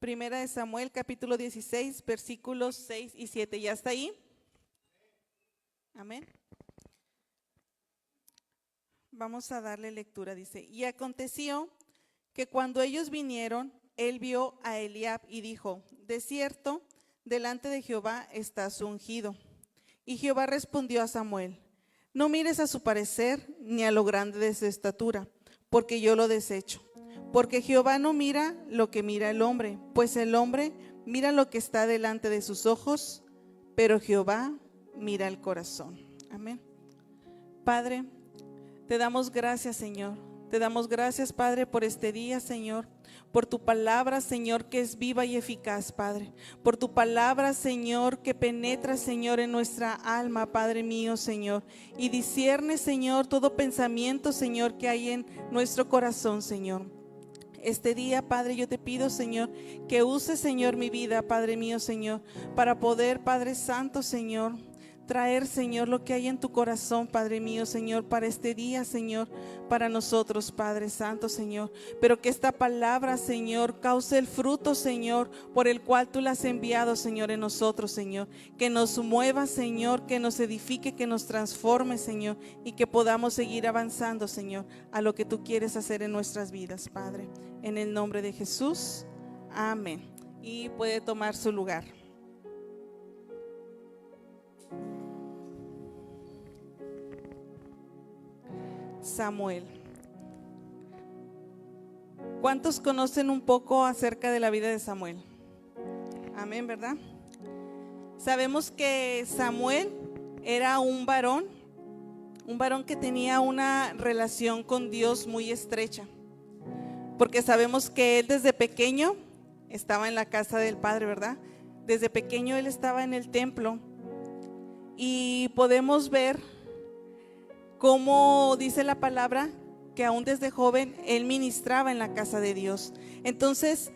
Primera de Samuel, capítulo 16, versículos 6 y 7. ¿Ya está ahí? Amén. Vamos a darle lectura, dice. Y aconteció que cuando ellos vinieron, él vio a Eliab y dijo: de cierto, delante de Jehová está su ungido. Y Jehová respondió a Samuel: no mires a su parecer ni a lo grande de su estatura, porque yo lo desecho. Porque Jehová no mira lo que mira el hombre, pues el hombre mira lo que está delante de sus ojos, pero Jehová mira el corazón. Amén. Padre, te damos gracias, Señor. Te damos gracias, Padre, por este día, Señor. Por tu palabra, Señor, que es viva y eficaz, Padre. Por tu palabra, Señor, que penetra, Señor, en nuestra alma, Padre mío, Señor. Y discierne, Señor, todo pensamiento, Señor, que hay en nuestro corazón, Señor. Este día, Padre, yo te pido, Señor, que uses, Señor, mi vida, Padre mío, Señor, para poder, Padre Santo, Señor, traer, Señor, lo que hay en tu corazón, Padre mío, Señor, para este día, Señor, para nosotros, Padre Santo, Señor. Pero que esta palabra, Señor, cause el fruto, Señor, por el cual tú la has enviado, Señor, en nosotros, Señor. Que nos mueva, Señor, que nos edifique, que nos transforme, Señor, y que podamos seguir avanzando, Señor, a lo que tú quieres hacer en nuestras vidas, Padre. En el nombre de Jesús, amén. Y puede tomar su lugar. Samuel. ¿Cuántos conocen un poco acerca de la vida de Samuel? Amén, ¿verdad? Sabemos que Samuel era un varón que tenía una relación con Dios muy estrecha, porque sabemos que él desde pequeño estaba en la casa del Padre, ¿verdad? Desde pequeño él estaba en el templo y podemos ver cómo dice la palabra que aún desde joven él ministraba en la casa de Dios. Entonces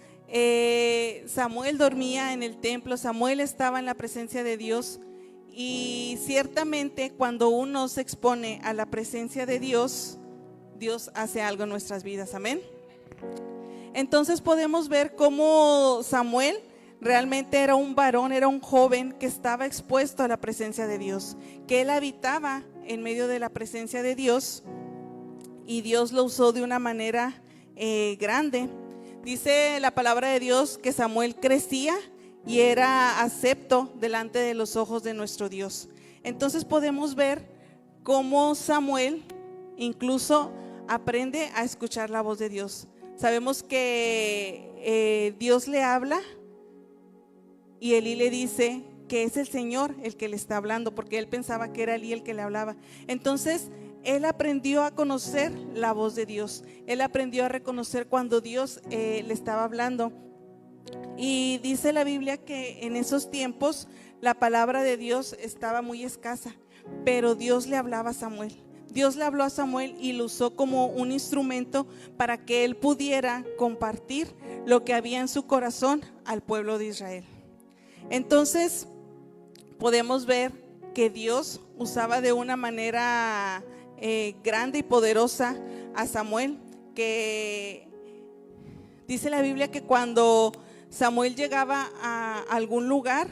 Samuel dormía en el templo, Samuel estaba en la presencia de Dios, y ciertamente cuando uno se expone a la presencia de Dios, Dios hace algo en nuestras vidas. Amén. Entonces podemos ver cómo Samuel realmente era un varón, era un joven que estaba expuesto a la presencia de Dios, que él habitaba en medio de la presencia de Dios, y Dios lo usó de una manera grande. Dice la palabra de Dios que Samuel crecía y era acepto delante de los ojos de nuestro Dios. Entonces podemos ver cómo Samuel incluso aprende a escuchar la voz de Dios. Sabemos que Dios le habla y Elí le dice que es el Señor el que le está hablando, porque él pensaba que era Elí el que le hablaba. Entonces él aprendió a conocer la voz de Dios, él aprendió a reconocer cuando Dios le estaba hablando. Y dice la Biblia que en esos tiempos la palabra de Dios estaba muy escasa, pero Dios le hablaba a Samuel. Dios le habló a Samuel y lo usó como un instrumento para que él pudiera compartir lo que había en su corazón al pueblo de Israel. Entonces podemos ver que Dios usaba de una manera grande y poderosa a Samuel, que dice la Biblia que cuando Samuel llegaba a algún lugar,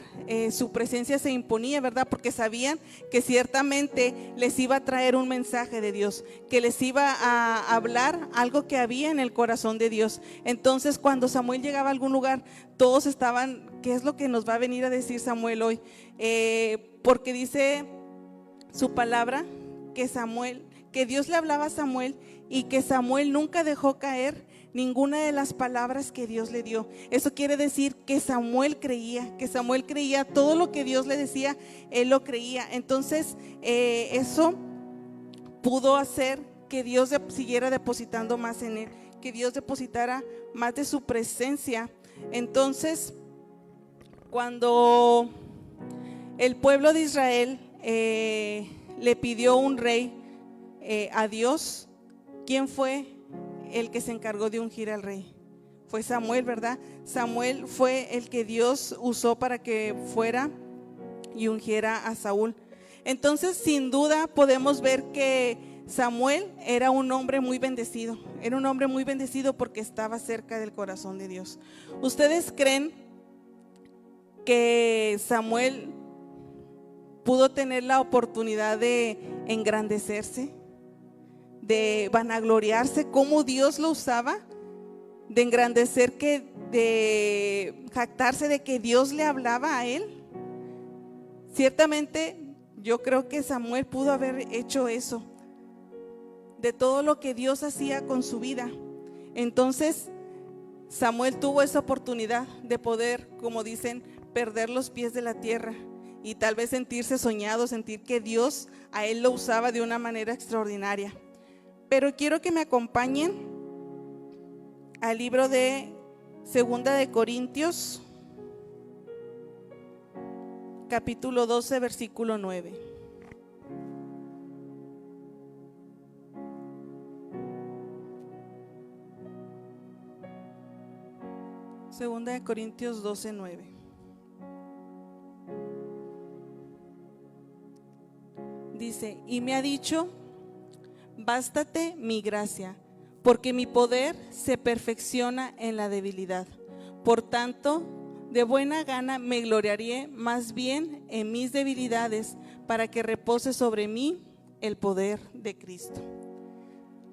su presencia se imponía, ¿verdad? Porque sabían que ciertamente les iba a traer un mensaje de Dios, que les iba a hablar algo que había en el corazón de Dios. Entonces cuando Samuel llegaba a algún lugar, todos estaban: ¿qué es lo que nos va a venir a decir Samuel hoy? Porque dice su palabra que Dios le hablaba a Samuel y que Samuel nunca dejó caer ninguna de las palabras que Dios le dio. Eso quiere decir que Samuel creía todo lo que Dios le decía, él lo creía. Entonces eso pudo hacer que Dios siguiera depositando más en él, que Dios depositara más de su presencia. Entonces cuando el pueblo de Israel le pidió un rey a Dios, ¿quién fue el que se encargó de ungir al rey? Fue Samuel, ¿verdad? Samuel fue el que Dios usó para que fuera y ungiera a Saúl. Entonces sin duda podemos ver que Samuel era un hombre muy bendecido, era un hombre muy bendecido porque estaba cerca del corazón de Dios. ¿Ustedes creen que Samuel pudo tener la oportunidad de engrandecerse, de vanagloriarse, cómo Dios lo usaba, de engrandecer, de jactarse de que Dios le hablaba a él? Ciertamente yo creo que Samuel pudo haber hecho eso, de todo lo que Dios hacía con su vida. Entonces Samuel tuvo esa oportunidad de poder, como dicen, perder los pies de la tierra y tal vez sentirse soñado, sentir que Dios a él lo usaba de una manera extraordinaria. Pero quiero que me acompañen al libro de Segunda de Corintios, capítulo 12, versículo 9. Segunda de Corintios 12, 9. Dice: y me ha dicho, bástate mi gracia, porque mi poder se perfecciona en la debilidad. Por tanto, de buena gana me gloriaré más bien en mis debilidades, para que repose sobre mí el poder de Cristo.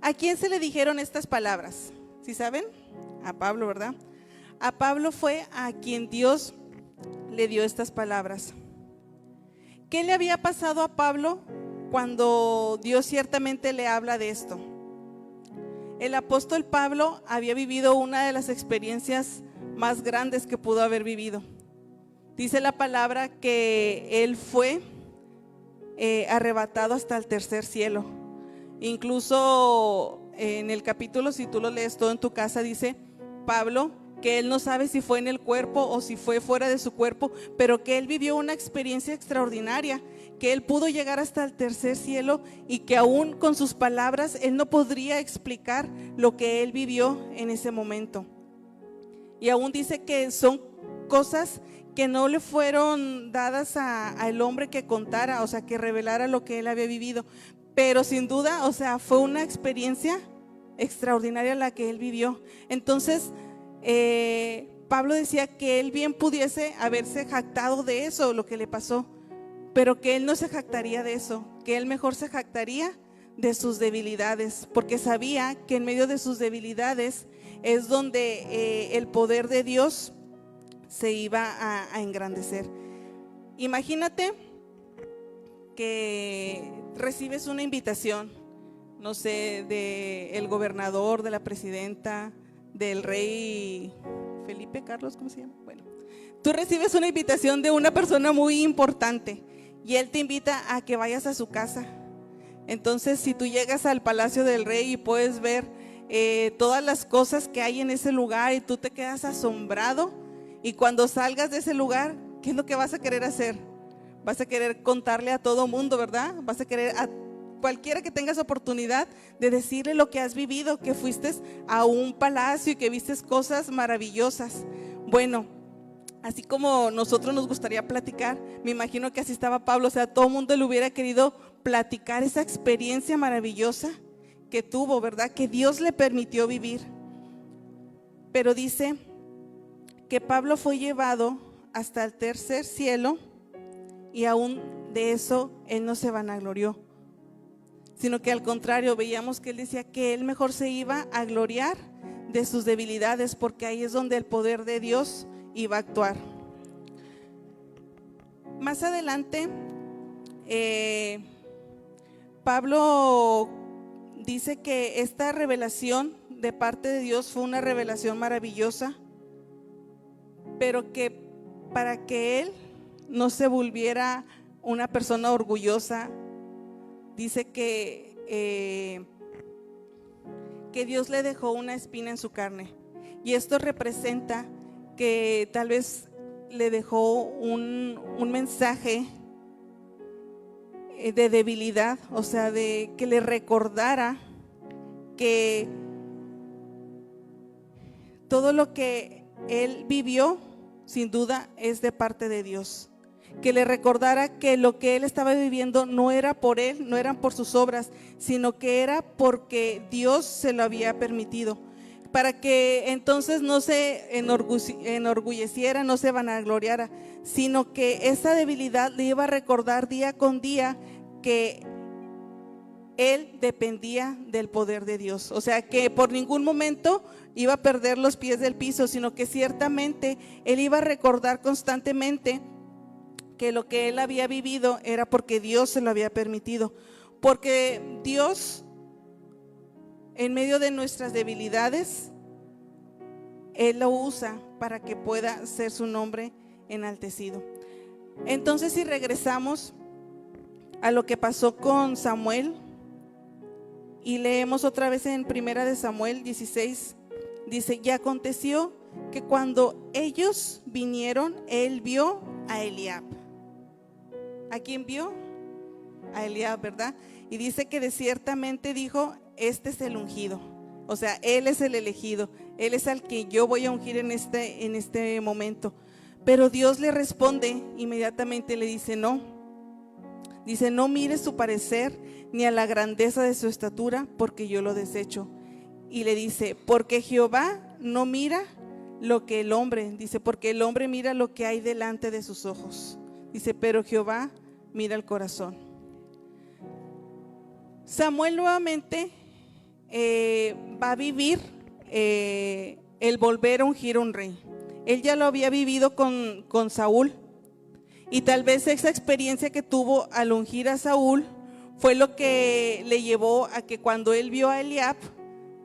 ¿A quién se le dijeron estas palabras? ¿Sí saben? A Pablo, ¿verdad? A Pablo fue a quien Dios le dio estas palabras. ¿Qué le había pasado a Pablo cuando Dios ciertamente le habla de esto? El apóstol Pablo había vivido una de las experiencias más grandes que pudo haber vivido. Dice la palabra que él fue arrebatado hasta el tercer cielo. Incluso en el capítulo, si tú lo lees todo en tu casa, dice Pablo que él no sabe si fue en el cuerpo o si fue fuera de su cuerpo, pero que él vivió una experiencia extraordinaria, que él pudo llegar hasta el tercer cielo y que aún con sus palabras él no podría explicar lo que él vivió en ese momento. Y aún dice que son cosas que no le fueron dadas al hombre que contara, o sea, que revelara lo que él había vivido, pero sin duda, o sea, fue una experiencia extraordinaria la que él vivió. Entonces Pablo decía que él bien pudiese haberse jactado de eso, lo que le pasó, pero que él no se jactaría de eso, que él mejor se jactaría de sus debilidades, porque sabía que en medio de sus debilidades es donde el poder de Dios se iba a engrandecer. Imagínate que recibes una invitación, no sé, del gobernador, de la presidenta, del rey Felipe Carlos, ¿cómo se llama? Bueno, tú recibes una invitación de una persona muy importante y él te invita a que vayas a su casa. Entonces, si tú llegas al palacio del rey y puedes ver todas las cosas que hay en ese lugar y tú te quedas asombrado, y cuando salgas de ese lugar, ¿qué es lo que vas a querer hacer? Vas a querer contarle a todo mundo, ¿verdad? Vas a querer a cualquiera que tengas oportunidad de decirle lo que has vivido, que fuiste a un palacio y que viste cosas maravillosas. Bueno, así como nosotros nos gustaría platicar, me imagino que así estaba Pablo, o sea, todo el mundo le hubiera querido platicar esa experiencia maravillosa que tuvo, ¿verdad? Que Dios le permitió vivir. Pero dice que Pablo fue llevado hasta el tercer cielo y aún de eso él no se vanaglorió, sino que al contrario, veíamos que él decía que él mejor se iba a gloriar de sus debilidades, porque ahí es donde el poder de Dios iba a actuar. Más adelante, Pablo dice que esta revelación de parte de Dios fue una revelación maravillosa, pero que para que él no se volviera una persona orgullosa, dice que Dios le dejó una espina en su carne, y esto representa que tal vez le dejó un mensaje de debilidad, o sea, de que le recordara que todo lo que él vivió sin duda es de parte de Dios, que le recordara que lo que él estaba viviendo no era por él, no eran por sus obras, sino que era porque Dios se lo había permitido, para que entonces no se enorgulleciera, no se vanagloriara, sino que esa debilidad le iba a recordar día con día que él dependía del poder de Dios. O sea, que por ningún momento iba a perder los pies del piso, sino que ciertamente él iba a recordar constantemente que lo que él había vivido era porque Dios se lo había permitido. Porque Dios, en medio de nuestras debilidades, Él lo usa para que pueda ser su nombre enaltecido. Entonces, si regresamos a lo que pasó con Samuel y leemos otra vez en 1 Samuel 16, dice: y aconteció que cuando ellos vinieron, él vio a Eliab. ¿A quién vio? A Eliab, ¿verdad? Y dice que ciertamente dijo: este es el ungido. O sea, él es el elegido, él es al que yo voy a ungir en este momento. Pero Dios le responde inmediatamente, le dice: no. Dice: no mires su parecer ni a la grandeza de su estatura, porque yo lo desecho. Y le dice: porque Jehová no mira lo que el hombre, dice, porque el hombre mira lo que hay delante de sus ojos. Dice: pero Jehová mira el corazón. Samuel nuevamente va a vivir el volver a ungir un rey. Él ya lo había vivido con Saúl, y tal vez esa experiencia que tuvo al ungir a Saúl fue lo que le llevó a que cuando él vio a Eliab,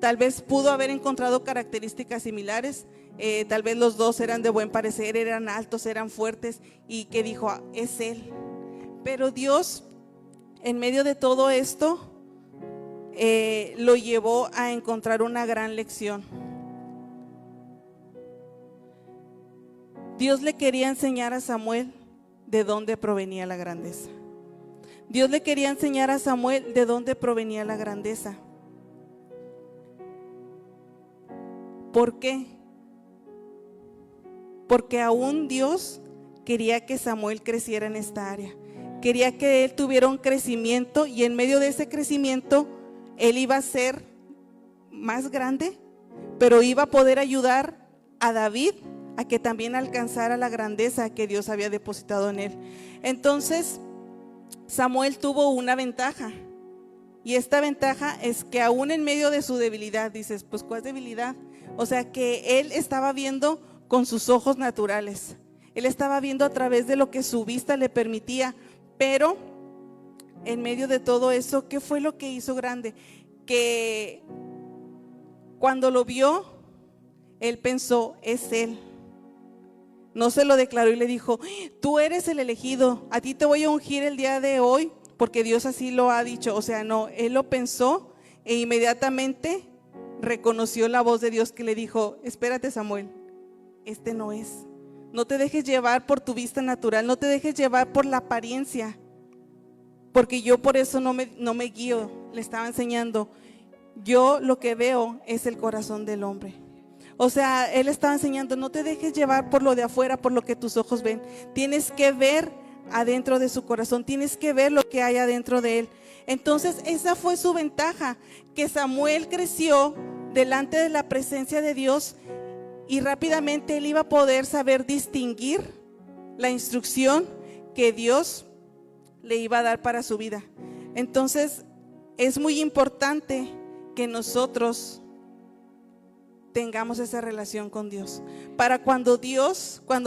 tal vez pudo haber encontrado características similares. Tal vez los dos eran de buen parecer, eran altos, eran fuertes, y que dijo: es él. Pero Dios, en medio de todo esto, lo llevó a encontrar una gran lección. Dios le quería enseñar a Samuel de dónde provenía la grandeza. Dios le quería enseñar a Samuel de dónde provenía la grandeza. ¿Por qué? Porque aún Dios quería que Samuel creciera en esta área. Quería que él tuviera un crecimiento, y en medio de ese crecimiento él iba a ser más grande, pero iba a poder ayudar a David a que también alcanzara la grandeza que Dios había depositado en él. Entonces Samuel tuvo una ventaja, y esta ventaja es que aún en medio de su debilidad, dices: pues ¿cuál debilidad? O sea, que él estaba viendo con sus ojos naturales, él estaba viendo a través de lo que su vista le permitía. Pero en medio de todo eso, ¿qué fue lo que hizo grande? Que cuando lo vio, él pensó: es él. No se lo declaró y le dijo: tú eres el elegido, a ti te voy a ungir el día de hoy, porque Dios así lo ha dicho. O sea, no, él lo pensó e inmediatamente reconoció la voz de Dios que le dijo: espérate, Samuel, este no es. No te dejes llevar por tu vista natural, no te dejes llevar por la apariencia, porque yo por eso no me guío. Le estaba enseñando: yo lo que veo es el corazón del hombre. O sea, él estaba enseñando: no te dejes llevar por lo de afuera, por lo que tus ojos ven. Tienes que ver adentro de su corazón, tienes que ver lo que hay adentro de él. Entonces esa fue su ventaja, que Samuel creció delante de la presencia de Dios, y rápidamente él iba a poder saber distinguir la instrucción que Dios le iba a dar para su vida. Entonces es muy importante que nosotros tengamos esa relación con Dios, para cuando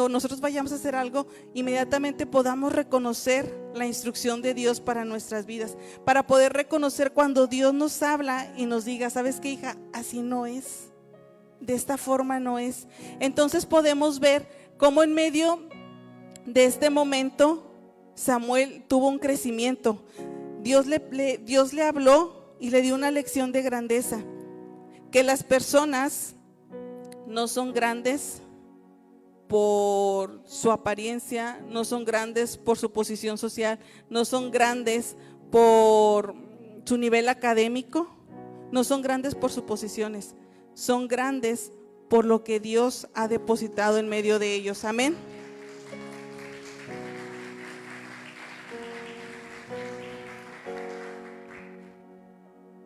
nosotros vayamos a hacer algo, inmediatamente podamos reconocer la instrucción de Dios para nuestras vidas, para poder reconocer cuando Dios nos habla y nos diga: ¿sabes qué, hija? Así no es, de esta forma no es. Entonces podemos ver cómo en medio de este momento Samuel tuvo un crecimiento. Dios le habló y le dio una lección de grandeza, que las personas no son grandes por su apariencia, no son grandes por su posición social, no son grandes por su nivel académico, no son grandes por sus posiciones, son grandes por lo que Dios ha depositado en medio de ellos. Amén.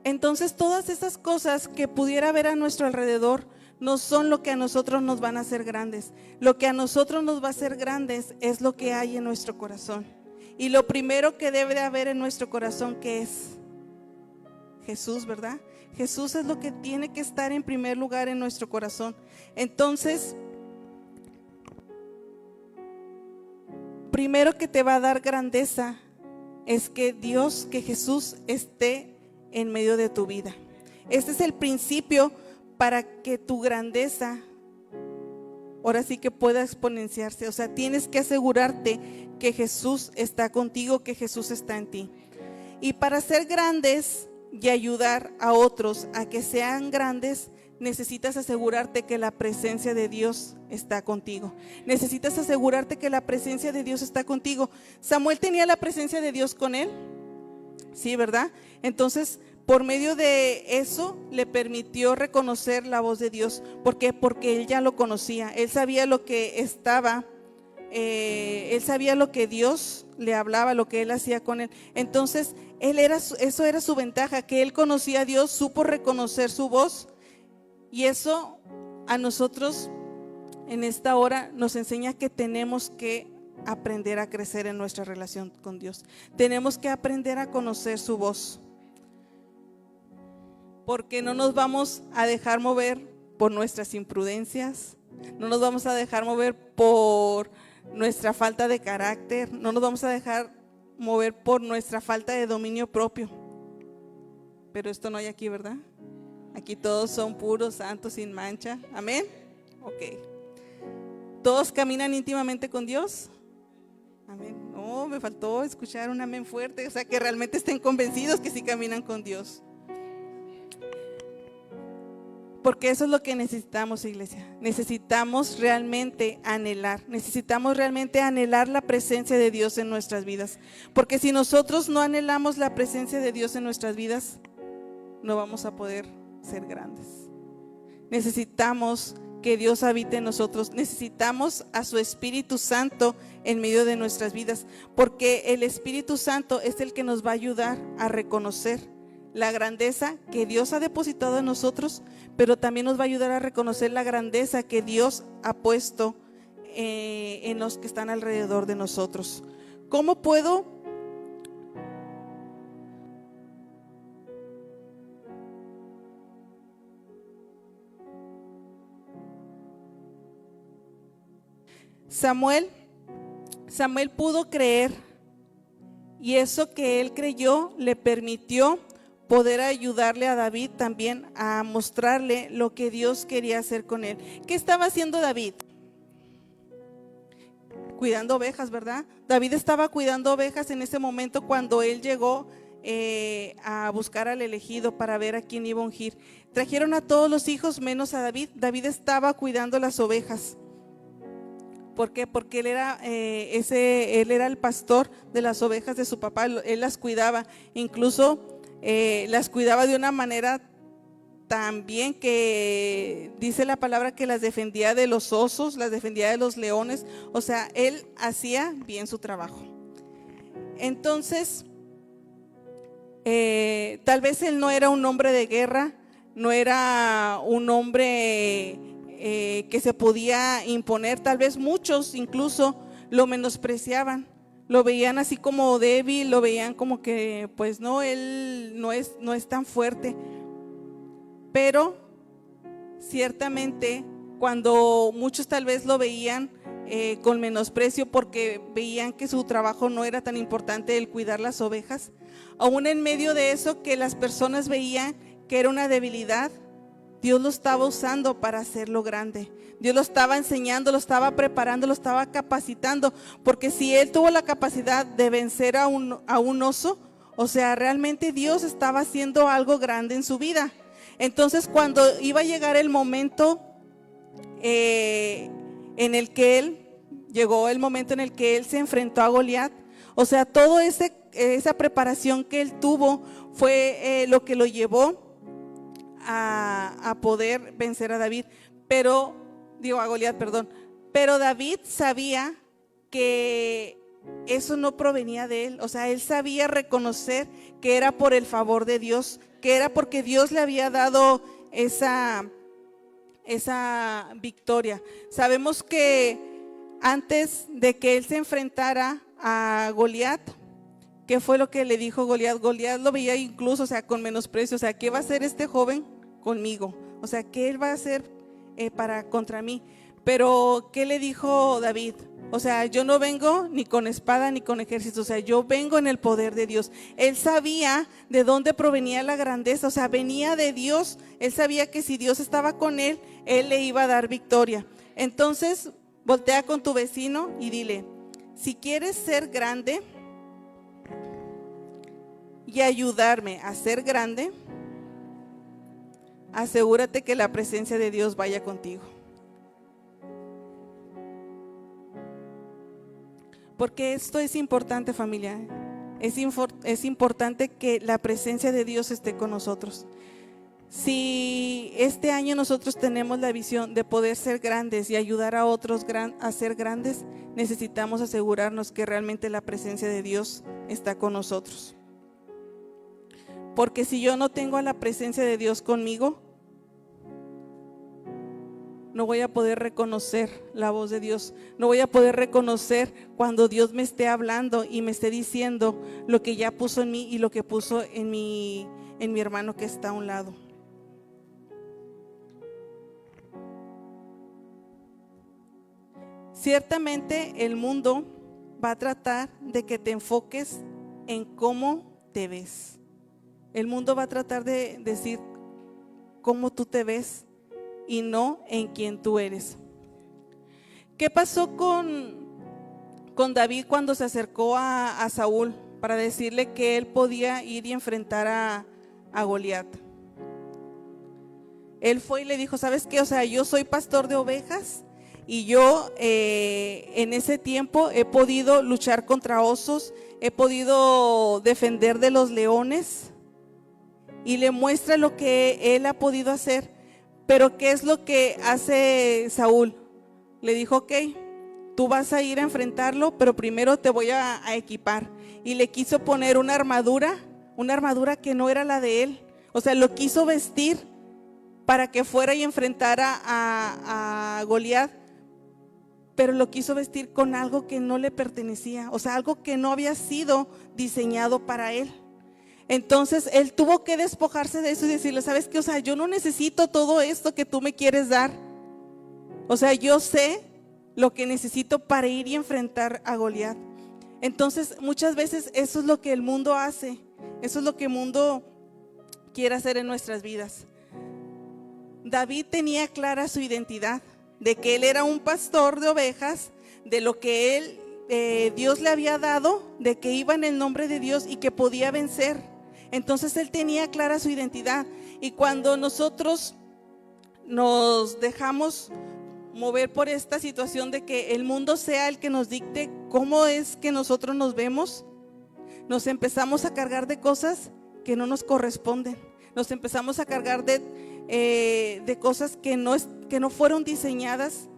entonces todas esas cosas que pudiera haber a nuestro alrededor no son lo que a nosotros nos van a hacer grandes. Lo que a nosotros nos va a hacer grandes es lo que hay en nuestro corazón. Y lo primero que debe de haber en nuestro corazón, ¿qué es? Jesús, ¿verdad? Jesús es lo que tiene que estar en primer lugar en nuestro corazón. Entonces, primero que te va a dar grandeza es que Dios, que Jesús esté en medio de tu vida. Este es el principio para que tu grandeza ahora sí que pueda exponenciarse. O sea, tienes que asegurarte que Jesús está contigo, que Jesús está en ti. Y para ser grandes y ayudar a otros a que sean grandes, necesitas asegurarte que la presencia de Dios está contigo. Necesitas asegurarte que la presencia de Dios está contigo. ¿Samuel tenía la presencia de Dios con él? Sí, ¿verdad? Entonces, por medio de eso le permitió reconocer la voz de Dios. ¿Por qué? Porque él ya lo conocía. Él sabía lo que estaba, él sabía lo que Dios le hablaba, lo que él hacía con él. Entonces, eso era su ventaja, que él conocía a Dios, supo reconocer su voz. Y eso a nosotros en esta hora nos enseña que tenemos que aprender a crecer en nuestra relación con Dios. Tenemos que aprender a conocer su voz. Porque no nos vamos a dejar mover por nuestras imprudencias, no nos vamos a dejar mover por nuestra falta de carácter, no nos vamos a dejar mover por nuestra falta de dominio propio. Pero esto no hay aquí, ¿verdad? Aquí todos son puros, santos, sin mancha. Amén. Ok. ¿Todos caminan íntimamente con Dios? Amén. No, me faltó escuchar un amén fuerte. O sea, que realmente estén convencidos que sí caminan con Dios. Porque eso es lo que necesitamos, iglesia. Necesitamos realmente anhelar la presencia de Dios en nuestras vidas. Porque si nosotros no anhelamos la presencia de Dios en nuestras vidas, no vamos a poder ser grandes. Necesitamos que Dios habite en nosotros. Necesitamos a su Espíritu Santo en medio de nuestras vidas. Porque el Espíritu Santo es el que nos va a ayudar a reconocer la grandeza que Dios ha depositado en nosotros, pero también nos va a ayudar a reconocer la grandeza que Dios ha puesto en los que están alrededor de nosotros. ¿Cómo puedo? Samuel pudo creer, y eso que él creyó le permitió poder ayudarle a David también a mostrarle lo que Dios quería hacer con él. ¿Qué estaba haciendo David? Cuidando ovejas, ¿verdad? David estaba cuidando ovejas en ese momento cuando él llegó a buscar al elegido para ver a quién iba a ungir. Trajeron a todos los hijos menos a David. David estaba cuidando las ovejas. ¿Por qué? Porque él era el pastor de las ovejas de su papá. Él las cuidaba, incluso las cuidaba de una manera tan bien que dice la palabra que las defendía de los osos, las defendía de los leones. O sea, él hacía bien su trabajo. Entonces, tal vez él no era un hombre de guerra, no era un hombre que se podía imponer. Tal vez muchos incluso lo menospreciaban, lo veían así como débil, lo veían como que pues no, él no es tan fuerte. Pero ciertamente cuando muchos tal vez lo veían con menosprecio porque veían que su trabajo no era tan importante, el cuidar las ovejas, aún en medio de eso que las personas veían que era una debilidad, Dios lo estaba usando para hacerlo grande. Dios lo estaba enseñando, lo estaba preparando, lo estaba capacitando, porque si él tuvo la capacidad de vencer a un oso, o sea, realmente Dios estaba haciendo algo grande en su vida. Entonces, cuando iba a llegar el momento en el que llegó el momento en el que él se enfrentó a Goliat, o sea, toda esa preparación que él tuvo fue lo que lo llevó a poder vencer a David, a Goliat, perdón. Pero David sabía que eso no provenía de él. O sea, él sabía reconocer que era por el favor de Dios, que era porque Dios le había dado esa victoria. Sabemos que antes de que él se enfrentara a Goliat, ¿qué fue lo que le dijo Goliat? Goliat lo veía incluso, o sea, con menosprecio. O sea, ¿qué va a hacer este joven conmigo? O sea, ¿qué él va a hacer para contra mí? Pero ¿qué le dijo David? O sea, yo no vengo ni con espada ni con ejército, o sea, yo vengo en el poder de Dios. Él sabía de dónde provenía la grandeza, o sea, venía de Dios. Él sabía que si Dios estaba con él, él le iba a dar victoria. Entonces, voltea con tu vecino y dile: si quieres ser grande y ayudarme a ser grande, asegúrate que la presencia de Dios vaya contigo. Porque esto es importante, familia. Es importante que la presencia de Dios esté con nosotros. Si este año nosotros tenemos la visión de poder ser grandes y ayudar a otros a ser grandes, necesitamos asegurarnos que realmente la presencia de Dios está con nosotros. Porque si yo no tengo a la presencia de Dios conmigo, no voy a poder reconocer la voz de Dios. No voy a poder reconocer cuando Dios me esté hablando y me esté diciendo lo que ya puso en mí y lo que puso en mi hermano que está a un lado. Ciertamente el mundo va a tratar de que te enfoques en cómo te ves. El mundo va a tratar de decir cómo tú te ves y no en quién tú eres. ¿Qué pasó con David cuando se acercó a Saúl para decirle que él podía ir y enfrentar a Goliat? Él fue y le dijo: ¿sabes qué? O sea, yo soy pastor de ovejas y yo en ese tiempo he podido luchar contra osos, he podido defender de los leones, y le muestra lo que él ha podido hacer. Pero ¿qué es lo que hace Saúl? Le dijo: ok, tú vas a ir a enfrentarlo, pero primero te voy a equipar. Y le quiso poner una armadura que no era la de él. O sea, lo quiso vestir para que fuera y enfrentara a Goliat, pero lo quiso vestir con algo que no le pertenecía, o sea, algo que no había sido diseñado para él. Entonces él tuvo que despojarse de eso y decirle: ¿sabes qué? O sea, yo no necesito todo esto que tú me quieres dar. O sea, yo sé lo que necesito para ir y enfrentar a Goliat. Entonces muchas veces eso es lo que el mundo hace, eso es lo que el mundo quiere hacer en nuestras vidas. David tenía clara su identidad, de que él era un pastor de ovejas, de lo que Dios le había dado, de que iba en el nombre de Dios y que podía vencer. Entonces él tenía clara su identidad. Y cuando nosotros nos dejamos mover por esta situación de que el mundo sea el que nos dicte cómo es que nosotros nos vemos, nos empezamos a cargar de cosas que no nos corresponden. Nos empezamos a cargar de cosas que no fueron diseñadas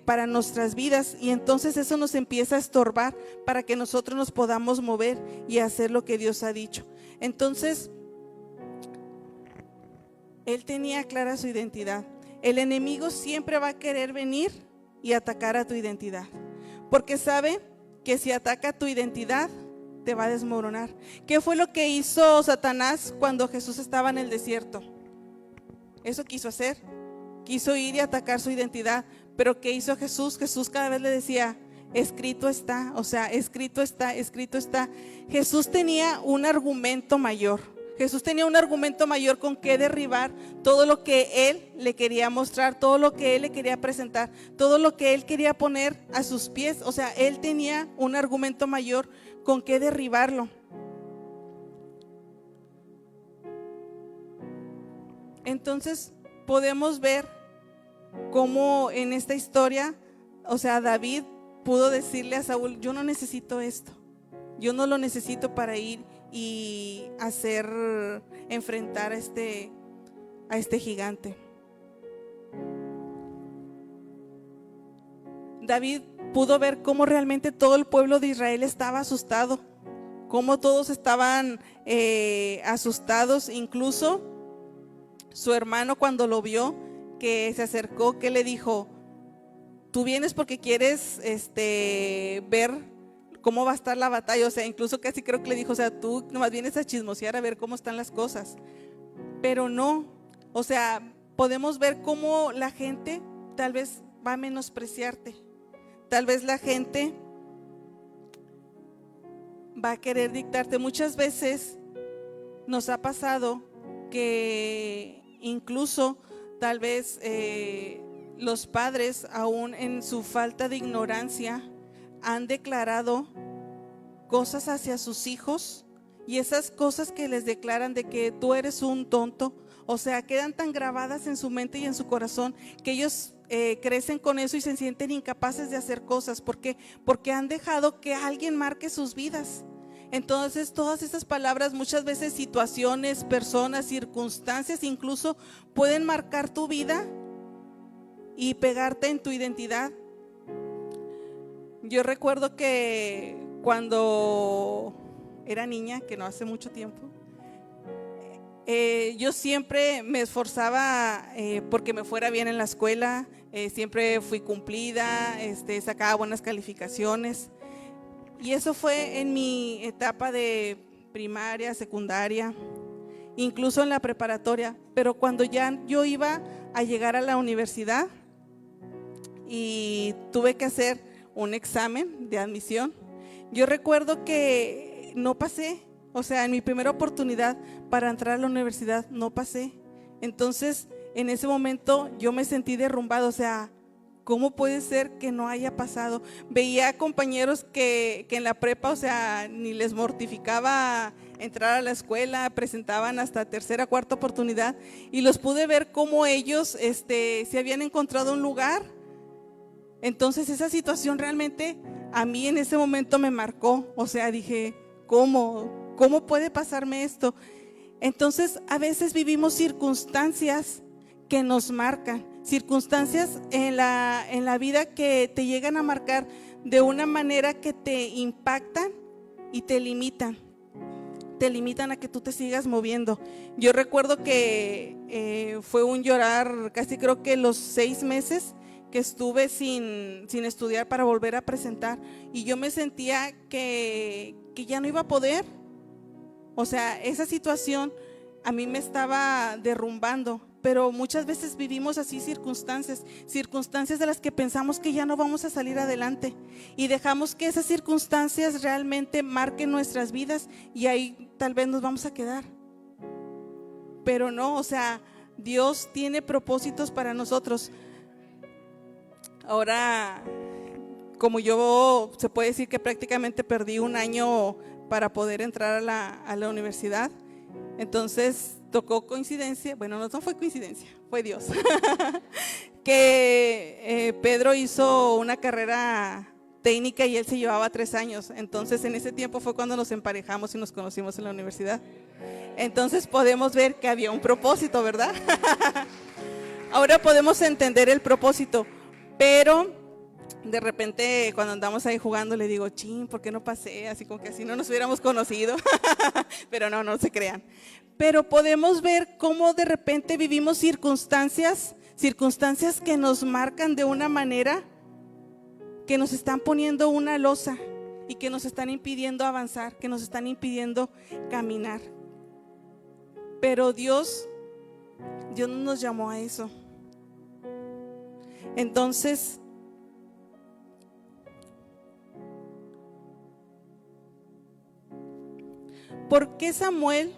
para nuestras vidas, y entonces eso nos empieza a estorbar para que nosotros nos podamos mover y hacer lo que Dios ha dicho. Entonces él tenía clara su identidad. El enemigo siempre va a querer venir y atacar a tu identidad, porque sabe que si ataca tu identidad te va a desmoronar. ¿Qué fue lo que hizo Satanás cuando Jesús estaba en el desierto? Eso quiso hacer, quiso ir y atacar su identidad. Pero ¿qué hizo Jesús? Jesús cada vez le decía: escrito está, o sea, escrito está, escrito está. Jesús tenía un argumento mayor. Jesús tenía un argumento mayor con que derribar todo lo que él le quería mostrar, todo lo que él le quería presentar, todo lo que él quería poner a sus pies. O sea, él tenía un argumento mayor con que derribarlo. Entonces podemos ver cómo en esta historia, o sea, David pudo decirle a Saúl: yo no necesito esto, yo no lo necesito para ir y enfrentar a este gigante. David pudo ver cómo realmente todo el pueblo de Israel estaba asustado, cómo todos estaban asustados. Incluso su hermano, cuando lo vio, que se acercó, que le dijo: tú vienes porque quieres ver cómo va a estar la batalla. O sea, incluso casi creo que le dijo: o sea, tú nomás vienes a chismosear a ver cómo están las cosas. Pero no, o sea, podemos ver cómo la gente tal vez va a menospreciarte. Tal vez la gente va a querer dictarte. Muchas veces nos ha pasado que incluso tal vez los padres, aún en su falta de ignorancia, han declarado cosas hacia sus hijos, y esas cosas que les declaran de que tú eres un tonto, o sea, quedan tan grabadas en su mente y en su corazón que ellos crecen con eso y se sienten incapaces de hacer cosas. ¿Por qué? Porque han dejado que alguien marque sus vidas. Entonces, todas esas palabras, muchas veces situaciones, personas, circunstancias, incluso pueden marcar tu vida y pegarte en tu identidad. Yo recuerdo que cuando era niña, que no hace mucho tiempo, yo siempre me esforzaba porque me fuera bien en la escuela. Siempre fui cumplida, sacaba buenas calificaciones. Y eso fue en mi etapa de primaria, secundaria, incluso en la preparatoria. Pero cuando ya yo iba a llegar a la universidad y tuve que hacer un examen de admisión, yo recuerdo que no pasé. O sea, en mi primera oportunidad para entrar a la universidad no pasé. Entonces, en ese momento yo me sentí derrumbado. O sea, ¿cómo puede ser que no haya pasado? Veía compañeros que en la prepa, o sea, ni les mortificaba entrar a la escuela, presentaban hasta tercera, cuarta oportunidad, y los pude ver cómo ellos se habían encontrado un lugar. Entonces, esa situación realmente a mí en ese momento me marcó. O sea, dije: ¿Cómo puede pasarme esto? Entonces, a veces vivimos circunstancias que nos marcan, circunstancias en la vida que te llegan a marcar de una manera que te impactan y te limitan a que tú te sigas moviendo. Yo recuerdo que fue un llorar casi, creo que los 6 meses que estuve sin estudiar para volver a presentar, y yo me sentía que ya no iba a poder. O sea, esa situación a mí me estaba derrumbando. Pero muchas veces vivimos así circunstancias de las que pensamos que ya no vamos a salir adelante, y dejamos que esas circunstancias realmente marquen nuestras vidas, y ahí tal vez nos vamos a quedar. Pero no, o sea, Dios tiene propósitos para nosotros. Ahora, como yo, se puede decir que prácticamente perdí un año para poder entrar a la universidad. Entonces tocó coincidencia, bueno, no fue coincidencia, fue Dios, que Pedro hizo una carrera técnica y él se llevaba 3 años. Entonces en ese tiempo fue cuando nos emparejamos y nos conocimos en la universidad. Entonces podemos ver que había un propósito, ¿verdad? Ahora podemos entender el propósito, pero de repente cuando andamos ahí jugando le digo: chin, ¿por qué no pasé? Así como que así no nos hubiéramos conocido. Pero no se crean. Pero podemos ver cómo de repente vivimos circunstancias que nos marcan de una manera, que nos están poniendo una losa y que nos están impidiendo avanzar, que nos están impidiendo caminar. Pero Dios no nos llamó a eso. Entonces, ¿por qué Samuel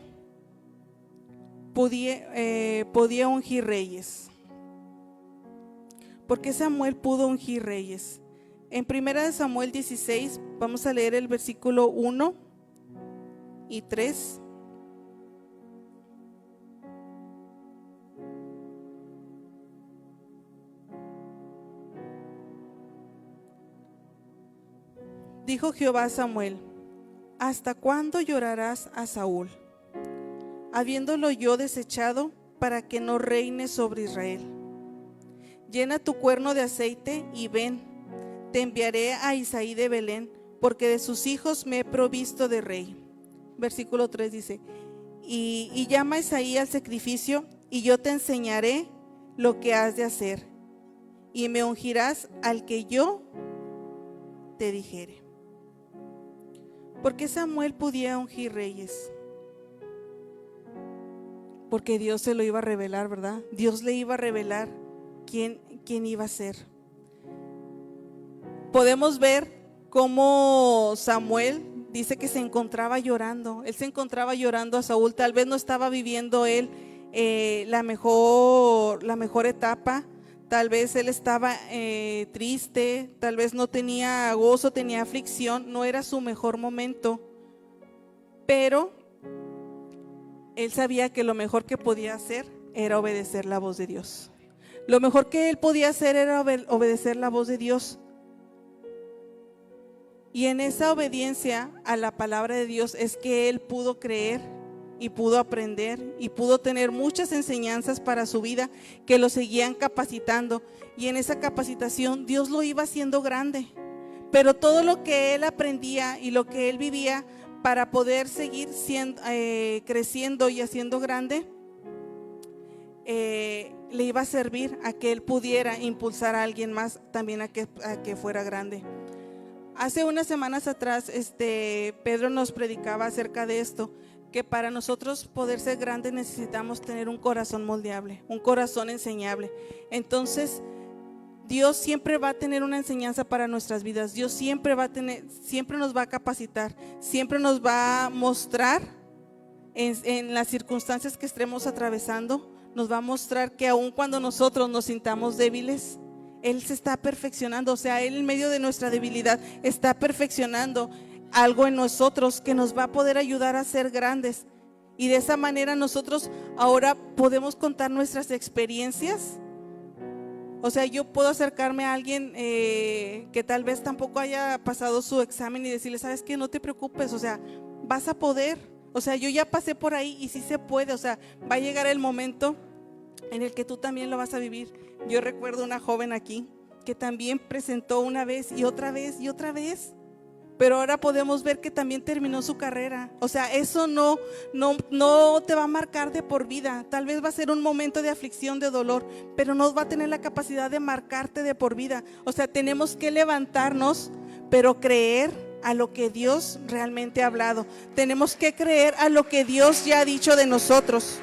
podía ungir reyes? ¿Por qué Samuel pudo ungir reyes? En 1 Samuel 16 vamos a leer el versículo 1 y 3. Dijo Jehová a Samuel: ¿hasta cuándo llorarás a Saúl, habiéndolo yo desechado, para que no reine sobre Israel? Llena tu cuerno de aceite y ven, te enviaré a Isaí de Belén, porque de sus hijos me he provisto de rey. Versículo 3 dice, y llama a Isaí al sacrificio, y yo te enseñaré lo que has de hacer, y me ungirás al que yo te dijere. ¿Por qué Samuel podía ungir reyes? Porque Dios se lo iba a revelar, ¿verdad? Dios le iba a revelar quién iba a ser. Podemos ver cómo Samuel dice que se encontraba llorando. Él se encontraba llorando a Saúl. Tal vez no estaba viviendo él la mejor etapa. Tal vez él estaba triste. Tal vez no tenía gozo, tenía aflicción. No era su mejor momento. Pero él sabía que lo mejor que podía hacer era obedecer la voz de Dios. Lo mejor que él podía hacer era obedecer la voz de Dios. Y en esa obediencia a la palabra de Dios es que él pudo creer y pudo aprender y pudo tener muchas enseñanzas para su vida que lo seguían capacitando. Y en esa capacitación Dios lo iba haciendo grande. Pero todo lo que él aprendía y lo que él vivía para poder seguir creciendo y haciendo grande, le iba a servir a que él pudiera impulsar a alguien más también a que fuera grande. Hace unas semanas atrás Pedro nos predicaba acerca de esto, que para nosotros poder ser grandes necesitamos tener un corazón moldeable, un corazón enseñable. Entonces Dios siempre va a tener una enseñanza para nuestras vidas. Dios siempre nos va a capacitar, siempre nos va a mostrar en las circunstancias que estemos atravesando, nos va a mostrar que aun cuando nosotros nos sintamos débiles, Él se está perfeccionando. O sea, Él en medio de nuestra debilidad está perfeccionando algo en nosotros que nos va a poder ayudar a ser grandes. Y de esa manera nosotros ahora podemos contar nuestras experiencias. O sea, yo puedo acercarme a alguien que tal vez tampoco haya pasado su examen y decirle, ¿sabes qué? No te preocupes, o sea, vas a poder. O sea, yo ya pasé por ahí y sí se puede. O sea, va a llegar el momento en el que tú también lo vas a vivir. Yo recuerdo una joven aquí que también presentó una vez y otra vez y otra vez, pero ahora podemos ver que también terminó su carrera. O sea, eso no te va a marcar de por vida. Tal vez va a ser un momento de aflicción, de dolor, pero no va a tener la capacidad de marcarte de por vida. O sea, tenemos que levantarnos, pero creer a lo que Dios realmente ha hablado. Tenemos que creer a lo que Dios ya ha dicho de nosotros.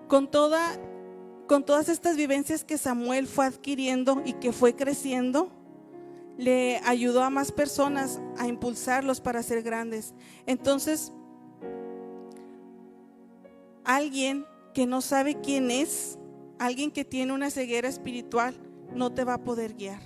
Con todas estas vivencias que Samuel fue adquiriendo y que fue creciendo, le ayudó a más personas a impulsarlos para ser grandes. Entonces, alguien que no sabe quién es, alguien que tiene una ceguera espiritual, no te va a poder guiar,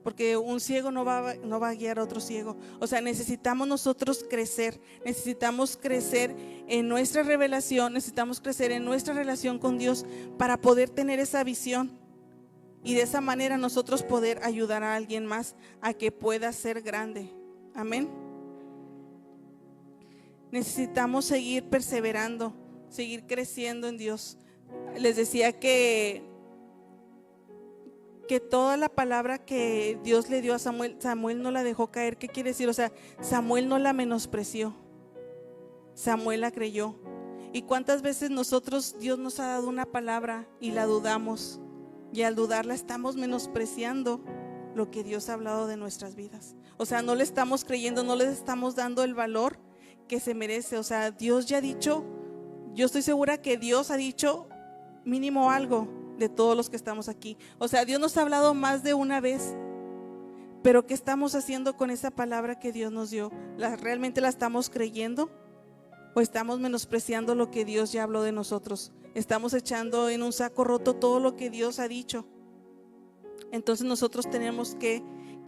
porque un ciego no va a guiar a otro ciego. O sea, necesitamos nosotros crecer, necesitamos crecer en nuestra revelación, necesitamos crecer en nuestra relación con Dios para poder tener esa visión y de esa manera nosotros poder ayudar a alguien más a que pueda ser grande. Amén. Necesitamos seguir perseverando, seguir creciendo en Dios. Les decía que toda la palabra que Dios le dio a Samuel no la dejó caer. ¿Qué quiere decir? O sea, Samuel no la menospreció, Samuel la creyó. ¿Y cuántas veces Dios nos ha dado una palabra y la dudamos? Y al dudarla estamos menospreciando lo que Dios ha hablado de nuestras vidas. O sea, no le estamos creyendo, no le estamos dando el valor que se merece. O sea, Dios ya ha dicho, yo estoy segura que Dios ha dicho mínimo algo de todos los que estamos aquí. O sea, Dios nos ha hablado más de una vez, pero ¿qué estamos haciendo con esa palabra que Dios nos dio? ¿Realmente la estamos creyendo? ¿O estamos menospreciando lo que Dios ya habló de nosotros? Estamos echando en un saco roto todo lo que Dios ha dicho. Entonces nosotros tenemos que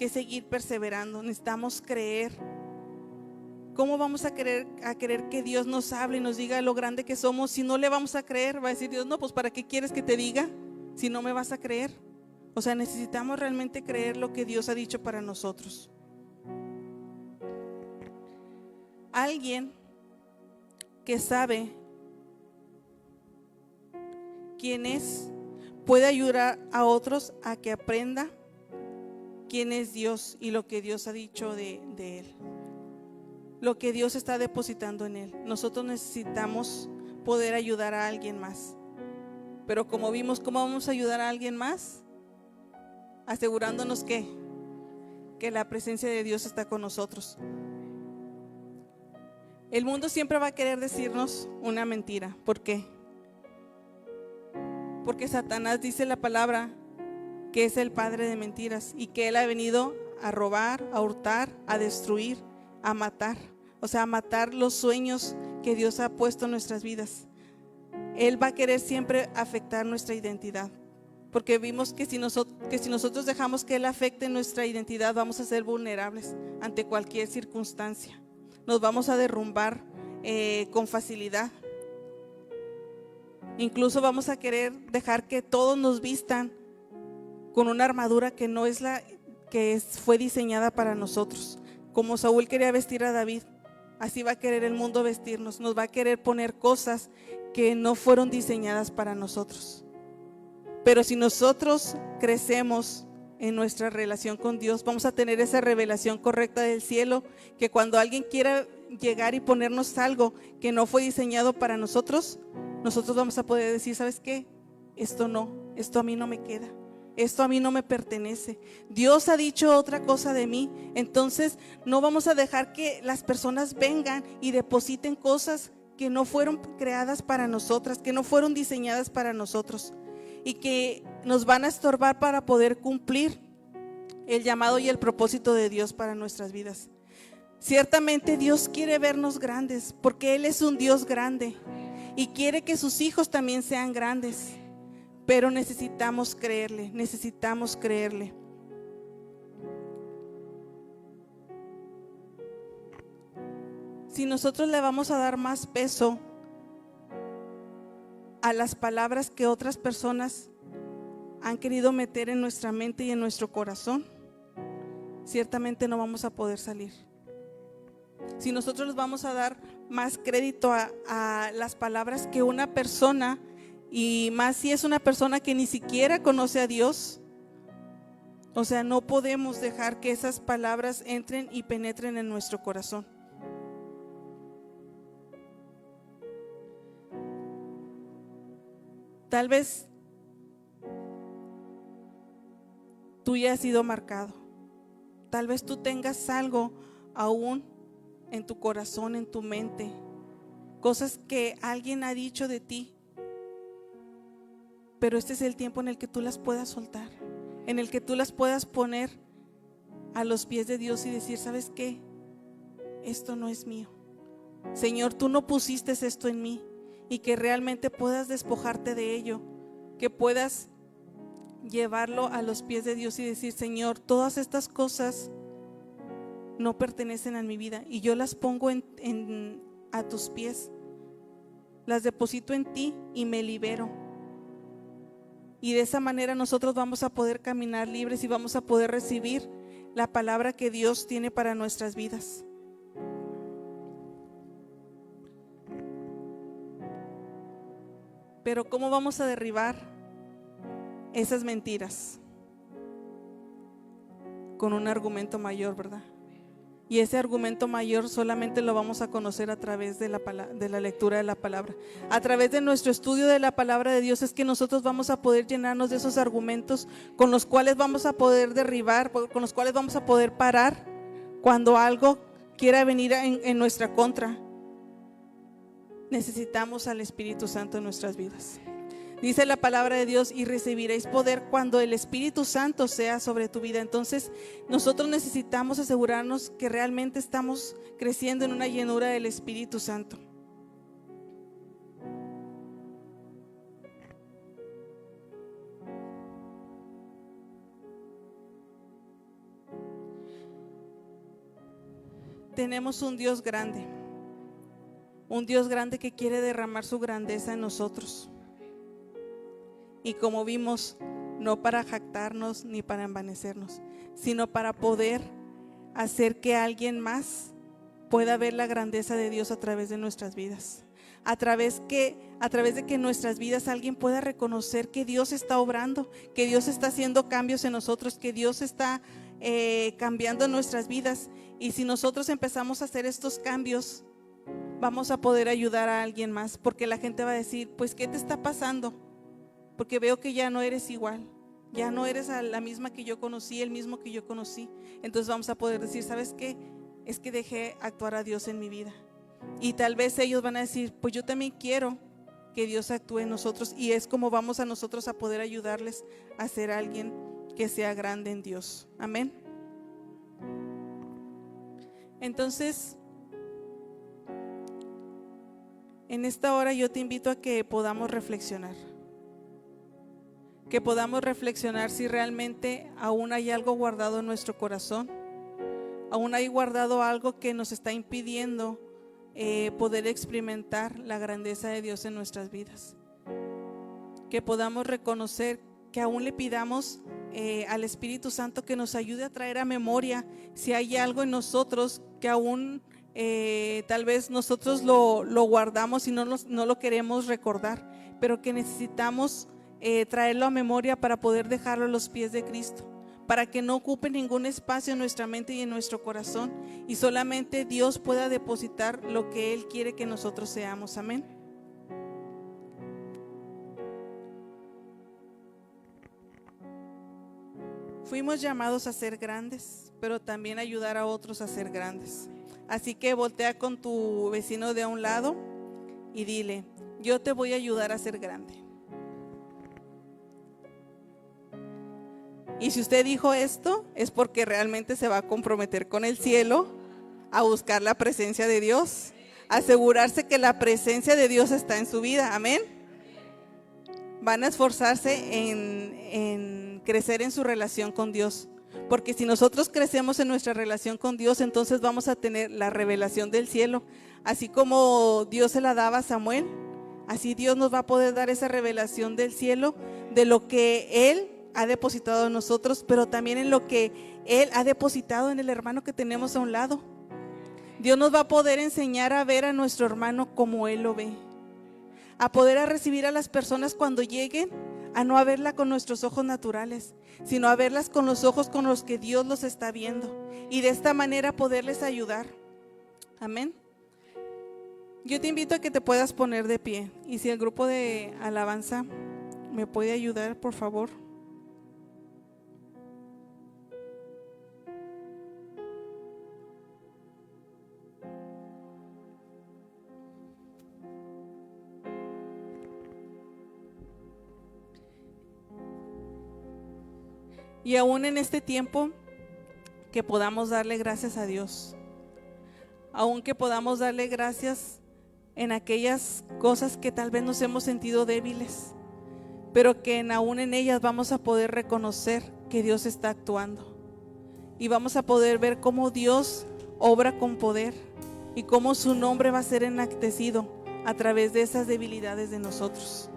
seguir perseverando. Necesitamos creer. ¿Cómo vamos a querer que Dios nos hable y nos diga lo grande que somos si no le vamos a creer? Va a decir Dios, no, pues ¿para qué quieres que te diga si no me vas a creer? O sea, necesitamos realmente creer lo que Dios ha dicho para nosotros. Alguien que sabe quién es puede ayudar a otros a que aprenda quién es Dios y lo que Dios ha dicho de Él, lo que Dios está depositando en Él. Nosotros necesitamos poder ayudar a alguien más. Pero como vimos, ¿cómo vamos a ayudar a alguien más? Asegurándonos que la presencia de Dios está con nosotros. El mundo siempre va a querer decirnos una mentira. ¿Por qué? Porque Satanás dice la palabra que es el padre de mentiras y que él ha venido a robar, a hurtar, a destruir, a matar. O sea, a matar los sueños que Dios ha puesto en nuestras vidas. Él va a querer siempre afectar nuestra identidad. Porque vimos que si nosotros dejamos que Él afecte nuestra identidad, vamos a ser vulnerables ante cualquier circunstancia. Nos vamos a derrumbar con facilidad. Incluso vamos a querer dejar que todos nos vistan con una armadura que no es la que fue diseñada para nosotros. Como Saúl quería vestir a David, así va a querer el mundo vestirnos. Nos va a querer poner cosas que no fueron diseñadas para nosotros. Pero si nosotros crecemos en nuestra relación con Dios, vamos a tener esa revelación correcta del cielo, que cuando alguien quiera llegar y ponernos algo que no fue diseñado para nosotros, nosotros vamos a poder decir, ¿sabes qué? Esto no, esto a mí no me queda, esto a mí no me pertenece. Dios ha dicho otra cosa de mí. Entonces no vamos a dejar que las personas vengan y depositen cosas que no fueron creadas para nosotras, que no fueron diseñadas para nosotros, y que nos van a estorbar para poder cumplir el llamado y el propósito de Dios para nuestras vidas. Ciertamente Dios quiere vernos grandes, porque Él es un Dios grande y quiere que sus hijos también sean grandes, pero necesitamos creerle, necesitamos creerle. Si nosotros le vamos a dar más peso a las palabras que otras personas han querido meter en nuestra mente y en nuestro corazón, ciertamente no vamos a poder salir. Si nosotros les vamos a dar más crédito a las palabras que una persona, y más si es una persona que ni siquiera conoce a Dios, o sea, no podemos dejar que esas palabras entren y penetren en nuestro corazón. Tal vez tú ya has sido marcado. Tal vez tú tengas algo aún en tu corazón, en tu mente, cosas que alguien ha dicho de ti. Pero este es el tiempo en el que tú las puedas soltar, en el que tú las puedas poner a los pies de Dios y decir, ¿sabes qué? Esto no es mío. Señor, tú no pusiste esto en mí. Y que realmente puedas despojarte de ello, que puedas llevarlo a los pies de Dios y decir, Señor, todas estas cosas no pertenecen a mi vida y yo las pongo a tus pies, las deposito en ti y me libero. Y de esa manera nosotros vamos a poder caminar libres y vamos a poder recibir la palabra que Dios tiene para nuestras vidas. Pero ¿cómo vamos a derribar esas mentiras? Con un argumento mayor, ¿verdad? Y ese argumento mayor solamente lo vamos a conocer a través de la lectura de la palabra. A través de nuestro estudio de la palabra de Dios es que nosotros vamos a poder llenarnos de esos argumentos con los cuales vamos a poder derribar, con los cuales vamos a poder parar cuando algo quiera venir en nuestra contra. Necesitamos al Espíritu Santo en nuestras vidas. Dice la palabra de Dios, y recibiréis poder cuando el Espíritu Santo sea sobre tu vida. Entonces nosotros necesitamos asegurarnos que realmente estamos creciendo en una llenura del Espíritu Santo. Tenemos un Dios grande. Un Dios grande que quiere derramar su grandeza en nosotros. Y como vimos, no para jactarnos ni para envanecernos, sino para poder hacer que alguien más pueda ver la grandeza de Dios a través de nuestras vidas. a través de que en nuestras vidas alguien pueda reconocer que Dios está obrando, que Dios está haciendo cambios en nosotros, que Dios está cambiando nuestras vidas. Y si nosotros empezamos a hacer estos cambios, vamos a poder ayudar a alguien más, porque la gente va a decir, pues, ¿qué te está pasando? Porque veo que ya no eres igual, ya no eres la misma que yo conocí, el mismo que yo conocí. Entonces vamos a poder decir, ¿sabes qué? Es que dejé actuar a Dios en mi vida. Y tal vez ellos van a decir, pues yo también quiero que Dios actúe en nosotros, y es como vamos a nosotros a poder ayudarles a ser alguien que sea grande en Dios. Amén. Entonces, en esta hora yo te invito a que podamos reflexionar. Que podamos reflexionar si realmente aún hay algo guardado en nuestro corazón. Aún hay guardado algo que nos está impidiendo poder experimentar la grandeza de Dios en nuestras vidas. Que podamos reconocer, que aún le pidamos al Espíritu Santo que nos ayude a traer a memoria si hay algo en nosotros que aún tal vez nosotros lo guardamos y no lo queremos recordar, pero que necesitamos traerlo a memoria para poder dejarlo a los pies de Cristo, para que no ocupe ningún espacio en nuestra mente y en nuestro corazón, y solamente Dios pueda depositar lo que Él quiere que nosotros seamos. Amén. Fuimos llamados a ser grandes, pero también ayudar a otros a ser grandes. Así que voltea con tu vecino de a un lado y dile, yo te voy a ayudar a ser grande. Y si usted dijo esto, es porque realmente se va a comprometer con el cielo a buscar la presencia de Dios, asegurarse que la presencia de Dios está en su vida. Amén. Van a esforzarse en crecer en su relación con Dios, porque si nosotros crecemos en nuestra relación con Dios, entonces vamos a tener la revelación del cielo. Así como Dios se la daba a Samuel, así Dios nos va a poder dar esa revelación del cielo, de lo que Él ha depositado en nosotros, pero también en lo que Él ha depositado en el hermano que tenemos a un lado. Dios nos va a poder enseñar a ver a nuestro hermano como Él lo ve, a poder a recibir a las personas cuando lleguen, a no a verla con nuestros ojos naturales, sino a verlas con los ojos con los que Dios los está viendo, y de esta manera poderles ayudar. Amén. Yo te invito a que te puedas poner de pie, y si el grupo de alabanza me puede ayudar, por favor. Y aún en este tiempo, que podamos darle gracias a Dios, aún que podamos darle gracias en aquellas cosas que tal vez nos hemos sentido débiles, pero que aún en ellas vamos a poder reconocer que Dios está actuando, y vamos a poder ver cómo Dios obra con poder y cómo su nombre va a ser enaltecido a través de esas debilidades de nosotros.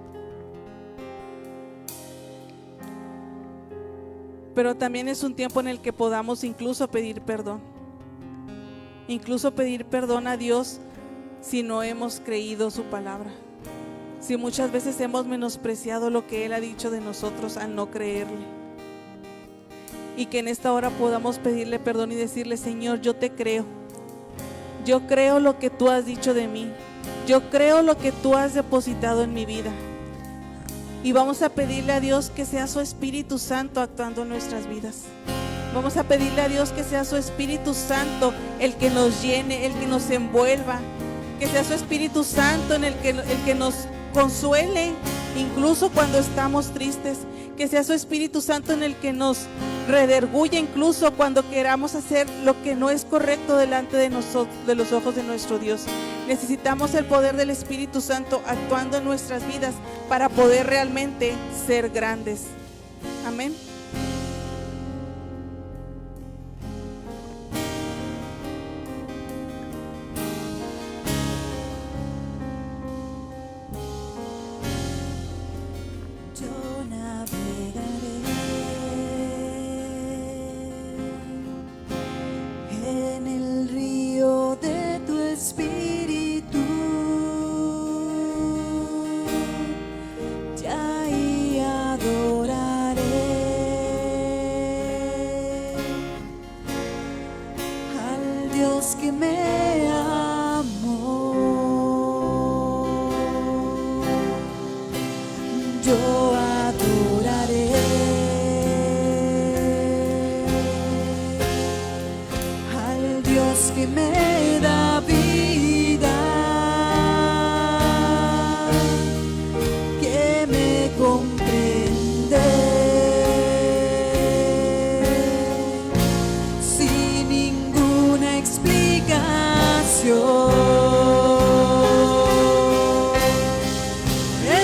Pero también es un tiempo en el que podamos incluso pedir perdón a Dios si no hemos creído su palabra, si muchas veces hemos menospreciado lo que Él ha dicho de nosotros al no creerle, y que en esta hora podamos pedirle perdón y decirle, Señor, yo te creo, yo creo lo que tú has dicho de mí, yo creo lo que tú has depositado en mi vida. Y vamos a pedirle a Dios que sea su Espíritu Santo actuando en nuestras vidas. Vamos a pedirle a Dios que sea su Espíritu Santo el que nos llene, el que nos envuelva, que sea su Espíritu Santo el que nos consuele incluso cuando estamos tristes, que sea su Espíritu Santo en el que nos redarguya incluso cuando queramos hacer lo que no es correcto delante de nosotros, de los ojos de nuestro Dios. Necesitamos el poder del Espíritu Santo actuando en nuestras vidas para poder realmente ser grandes. Amén. En el río de tu espíritu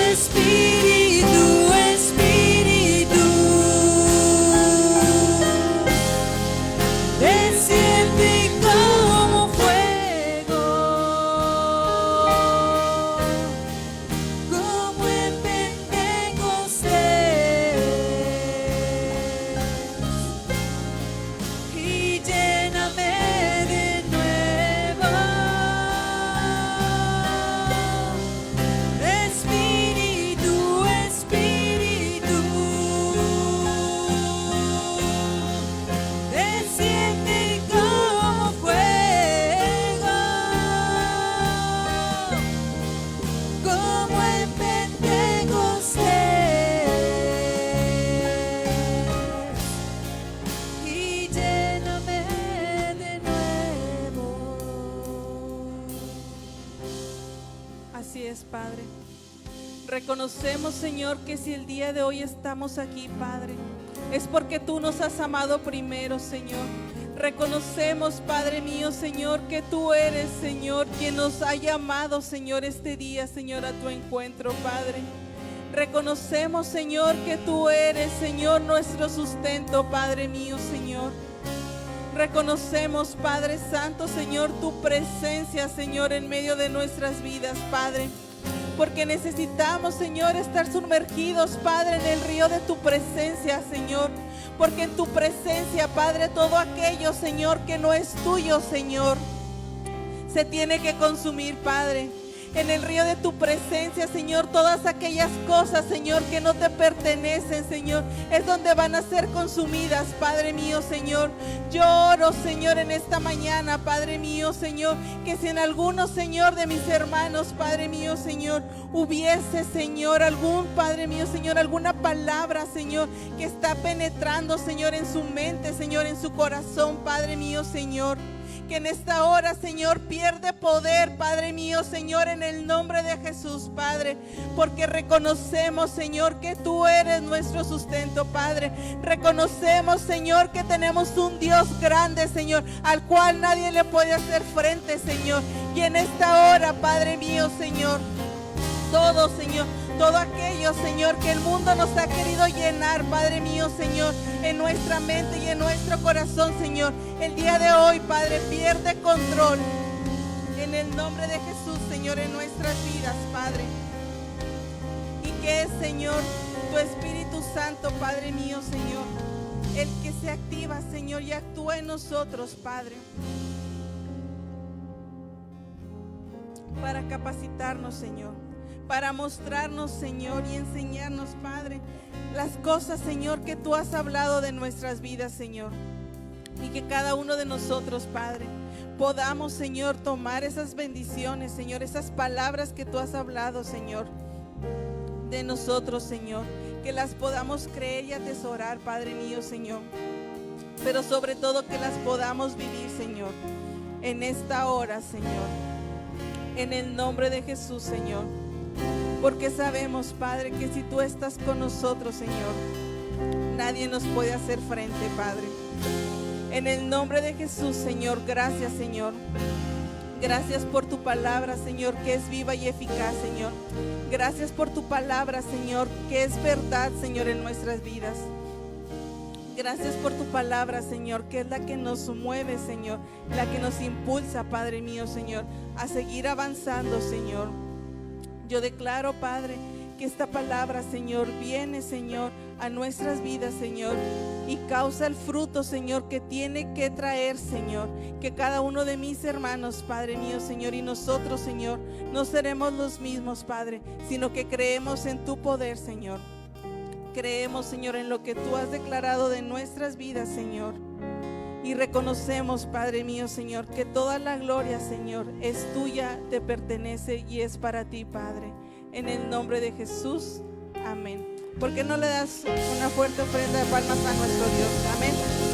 Espíritu, Espíritu, desciende como fuego, como en Pentecostés, y lléname de nuevo. Espíritu, Espíritu, desciende como fuego, como en Pentecostés, y lléname de nuevo. Así es, Padre. Reconocemos, Señor, que si el día de hoy estamos aquí, Padre, es porque tú nos has amado primero, Señor. Reconocemos, Padre mío, Señor, que tú eres, Señor, quien nos ha llamado, Señor, este día, Señor, a tu encuentro, Padre. Reconocemos, Señor, que tú eres, Señor, nuestro sustento, Padre mío, Señor. Reconocemos, Padre Santo, Señor, tu presencia, Señor, en medio de nuestras vidas, Padre. Porque necesitamos, Señor, estar sumergidos, Padre, en el río de tu presencia, Señor. Porque en tu presencia, Padre, todo aquello, Señor, que no es tuyo, Señor, se tiene que consumir, Padre. En el río de tu presencia, Señor, todas aquellas cosas, Señor, que no te pertenecen, Señor, es donde van a ser consumidas, Padre mío, Señor. Yo oro, Señor, en esta mañana, Padre mío, Señor, que si en alguno, Señor, de mis hermanos, Padre mío, Señor, hubiese, Señor, algún, Padre mío, Señor, alguna palabra, Señor, que está penetrando, Señor, en su mente, Señor, en su corazón, Padre mío, Señor, que en esta hora, Señor, pierde poder, Padre mío, Señor, en el nombre de Jesús, Padre, porque reconocemos, Señor, que tú eres nuestro sustento, Padre. Reconocemos, Señor, que tenemos un Dios grande, Señor, al cual nadie le puede hacer frente, Señor. Y en esta hora, Padre mío, Señor, todo, Señor, todo aquello, Señor, que el mundo nos ha querido llenar, Padre mío, Señor, en nuestra mente y en nuestro corazón, Señor, el día de hoy, Padre, pierde control en el nombre de Jesús, Señor, en nuestras vidas, Padre. Y que es, Señor, tu Espíritu Santo, Padre mío, Señor, el que se activa, Señor, y actúa en nosotros, Padre, para capacitarnos, Señor, para mostrarnos, Señor, y enseñarnos, Padre, las cosas, Señor, que tú has hablado de nuestras vidas, Señor. Y que cada uno de nosotros, Padre, podamos, Señor, tomar esas bendiciones, Señor, esas palabras que tú has hablado, Señor, de nosotros, Señor, que las podamos creer y atesorar, Padre mío, Señor, pero sobre todo que las podamos vivir, Señor, en esta hora, Señor, en el nombre de Jesús, Señor. Porque sabemos, Padre, que si tú estás con nosotros, Señor, nadie nos puede hacer frente, Padre. En el nombre de Jesús, Señor, gracias, Señor. Gracias por tu palabra, Señor, que es viva y eficaz, Señor. Gracias por tu palabra, Señor, que es verdad, Señor, en nuestras vidas. Gracias por tu palabra, Señor, que es la que nos mueve, Señor, la que nos impulsa, Padre mío, Señor, a seguir avanzando, Señor. Yo declaro, Padre, que esta palabra, Señor, viene, Señor, a nuestras vidas, Señor, y causa el fruto, Señor, que tiene que traer, Señor, que cada uno de mis hermanos, Padre mío, Señor, y nosotros, Señor, no seremos los mismos, Padre, sino que creemos en tu poder, Señor. Creemos, Señor, en lo que tú has declarado de nuestras vidas, Señor. Y reconocemos, Padre mío, Señor, que toda la gloria, Señor, es tuya, te pertenece y es para ti, Padre. En el nombre de Jesús, amén. ¿Por qué no le das una fuerte ofrenda de palmas a nuestro Dios? Amén.